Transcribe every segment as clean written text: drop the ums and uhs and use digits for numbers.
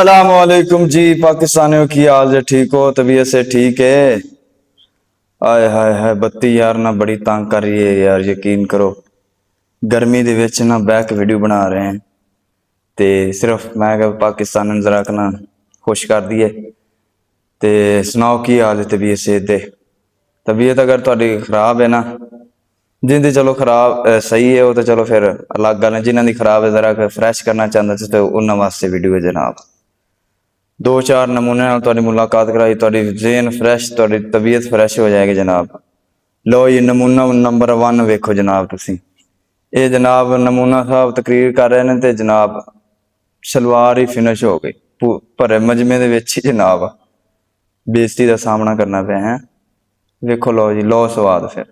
अस्सलामुअलैकुम जी पाकिस्तानियों की हाल है ठीक हो तबीयत से ठीक है। आए हाय हाय बत्ती यार ना बड़ी तंग कर रही है यार यकीन करो गर्मी दे विच ना बैक वीडियो बना रहे हैं ते सिर्फ मैं पाकिस्तान जरा ना खुश कर दी है। ते सुनाओ की हाल है तबीयत सेहत दे। तबीयत अगर तुहाडी खराब है ना जिंदी चलो खराब सही है वो तो चलो फिर अलग गल है। जिन्हों की खराब है जरा फ्रैश करना चाहते तो उन्होंने वास्ते वीडियो है जनाब। दो चार नमूने तुहाडी मुलाकात कराई तुहाडी ज़हन फ्रैश तुहाडी तबीयत फ्रैश हो जाएगी जनाब। लो ये नमूना नंबर 1 वेखो जनाब तुसी ये जनाब नमूना साहब तकरीर कर रहे हैं तो जनाब सलवार ही फिनिश हो गई भरे मजमे दे विच ही जनाब बेइज्जती का सामना करना पे है। वेखो लो जी लो स्वाद फिर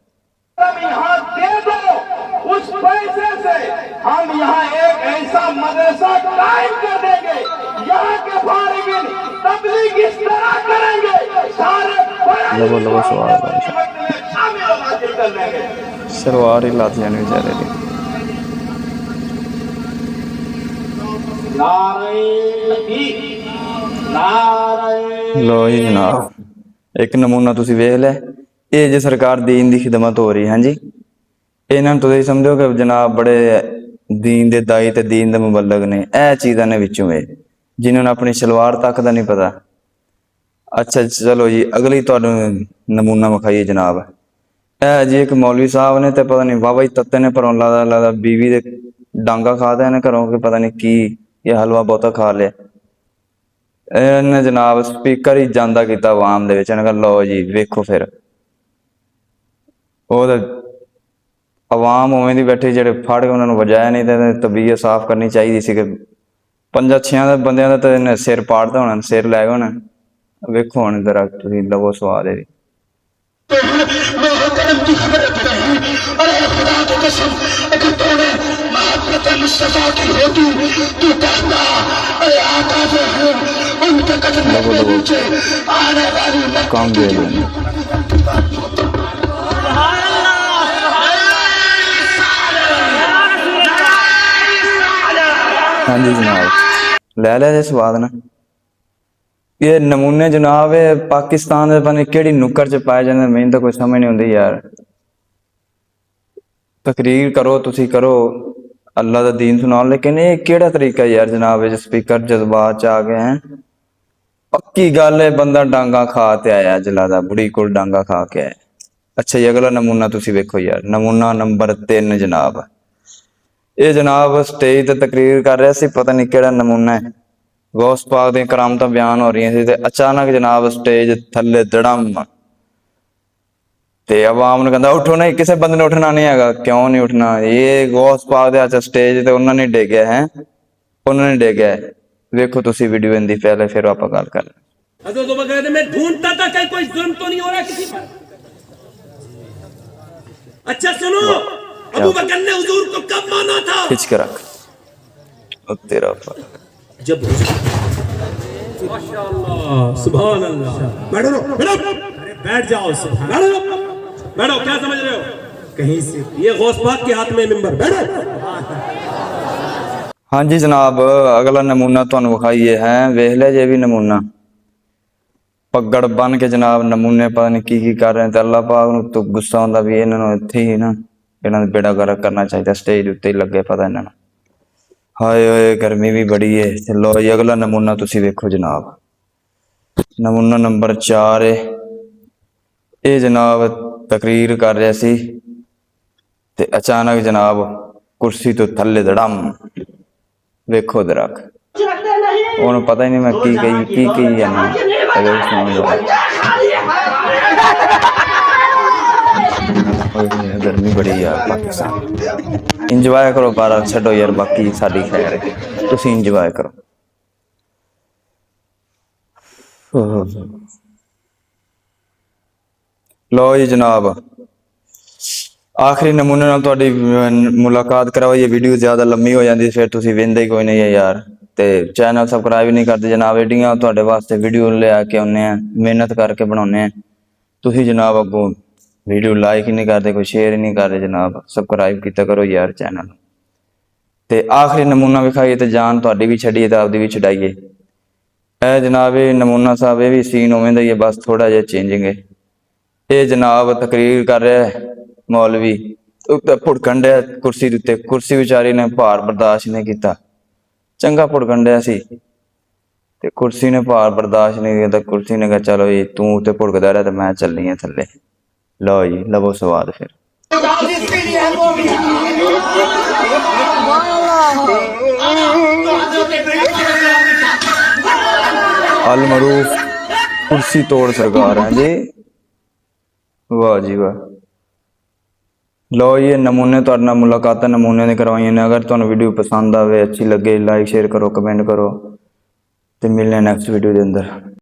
उस पैसे से हम यहाँ एक ऐसा मदरसा कायम कर देंगे यहाँ के फारिगिन तबलीग इस तरह करेंगे सारे सलवार ही लाते जाने बेचारे दी। लो जी जनाब एक नमूना तुसी वेख लिया ये जे सरकार दीन की खिदमत हो रही है जी। इन्होंने तुम समझो कि जनाब बड़े दीन दे दाई ते दीन दे मुबल्लग ने यह चीज़ां ने विचों वे जिन्होंने अपनी सलवार तक का नहीं पता। अच्छा चलो जी अगली तुहानू नमूना विखाइए जनाब यह जी एक मौलवी साहब ने तो पता नहीं बाबा जी तत्ते ने परों ला बीवी दे डांगा खा दिया ने घरों के पता नहीं की या हलवा बहुता खा लिया। इन्हें जनाब स्पीकर ही जांदा किया आवाम दे विच। इन्हें लो जी वेखो फिर वो आवाम उवें दी बैठी जेडे फड़ के उन्होंने वजाया नहीं तो तबीयत साफ करनी चाहिए सी कि 5-6 बंदियां दा तो इन्हें सिर पाड़ता होना सिर लै गए होना। वेखो हुण जरा तुसीं लवो स्वाद है। काम दे हाँ जी जनाब लै लिया स्वाद ना ये नमूने जनाब पाकिस्तान पता नहीं केड़ी नुक्कर च पाए जाते मैनूं तो कोई समझ नहीं आती यार। तकरीर करो तुसी करो अल्लाह का दीन सुनाओ लेकिन ये केड़ा तरीका यार जनाब स्पीकर जज्बात च आ गए हैं। पक्की गल है बंदा डांगा खा ते आया जलादा बुढ़ी कोल डांगा खा के आया। अच्छा जी अगला नमूना तुसी वेखो यार नमूना नंबर 3 जनाब ये जनाब स्टेज ते तकरीर कर रहा सी पता नहीं केड़ा नमूना है। गौस पाक दी करामतां बयान हो रही थी अचानक जनाब स्टेज थले धड़म ते आवाम ने कहता उठो नहीं किसी बंदे ने उठना नहीं है। क्यों नहीं उठना ये गौस पाक दे अच्छा स्टेज ते उन्होंने डेगया है उन्होंने डेगया है। वेखो तुसी वीडियो इनदी पहले फिर आप गल कर मैं ढूंढता था कहीं कोई जुल्म तो नहीं हो रहा किसी पर। अच्छा सुनो अबू बकर ने हुजूर को कब माना था? खिंच के रख तेरा जब माशाअल्लाह सुभान अल्लाह बैठो बैठो बैठ जाओ बैठो क्या समझ रहे हो कहीं से ये गौस पाक के हाथ में मिंबर बैठो। हाँ जी जनाब अगला नमूना तुहानू विखाइए है वेख लिया जे भी नमूना पगड़ बन के जनाब नमूने पता नहीं की कर रहे हैं तो अल्लाह पाक नूं तो गुस्सा आंदा भी इन्हां इत्थे ही ना इन्हां दा बेड़ा गर्क करना चाहिए स्टेज उत्ते ही लगे पता इन्हां नूं। हाय हाय गर्मी भी बड़ी है। चलो जी अगला नमूना तुसी वेखो जनाब नमूना नंबर 4 है ये जनाब तकरीर कर रहा सी ते अचानक जनाब कुर्सी तो थले धड़म वेखो दरख उन्हें पता ही नहीं मैं की गर्मी बड़ी यार पाकिस्तान इंजॉय करो बारह छो यार बाकी साड़ी खैर है तुसी इंजॉय करो। लो जी जनाब आखिरी नमूने नाल तुहाडी मुलाकात कराओ ये वीडियो ज़्यादा लंबी हो जाती फिर तुसी वेंदे ही कोई नहीं है यार ते चैनल सबसक्राइब नहीं करते जनाब एडियां तुहाडे वास्ते वीडियो ले आके आने मेहनत करके बनाने तुसी जनाब अगों वीडियो लाइक ही नहीं करते कोई शेयर ही नहीं करते जनाब सबसक्राइब किया करो यार चैनल ते आखिरी नमूना विखाइए तो जान तुहाडी भी छड्डिए तो आपदी भी छड्डाइए। ਇਹ ਜਨਾਬ ਇਹ ਨਮੂਨਾ ਸਾਹਿਬ ਇਹ ਵੀ ਸੀਨ ਉਵੇਂ ਦਾ ਹੀ ਹੈ, ਬਸ ਥੋੜਾ ਜਿਹਾ ਚੇਂਜਿੰਗ ਹੈ। ਇਹ ਜਨਾਬ ਤਕਰੀਰ ਕਰ ਰਿਹਾ ਹੈ, ਮੌਲਵੀ ਉੱਤੇ ਭੁੜਕਣ ਡਿਆ ਕੁਰਸੀ ਦੇ ਉੱਤੇ, ਕੁਰਸੀ ਵਿਚਾਰੀ ਨੇ ਭਾਰ ਬਰਦਾਸ਼ਤ ਨਹੀਂ ਕੀਤਾ, ਚੰਗਾ ਭੁੜਕਣ ਡਿਆ ਸੀ ਤੇ ਕੁਰਸੀ ਨੇ ਭਾਰ ਬਰਦਾਸ਼ਤ ਨਹੀਂ ਕੀਤਾ। ਕੁਰਸੀ ਨੇ ਕਿਹਾ ਚਲੋ ਜੀ ਤੂੰ ਉੱਤੇ ਭੁੜਕਦਾ ਰਿਹਾ ਤੇ ਮੈਂ ਚੱਲਣੀ ਆ ਥੱਲੇ। ਲਓ ਜੀ ਲਵੋ ਸਵਾਦ ਫਿਰ। अल मरूफ कुर्सी तोड़ सरकार है जी, वाह जी वाह। लो ये नमूने तुहाडे नाल मुलाकातां नमूने ने करवाइयां ने। अगर तुहानूं वीडियो पसंद आवे अच्छी लगे लाइक शेयर करो कमेंट करो ते मिलने नेक्स्ट वीडियो दे अंदर।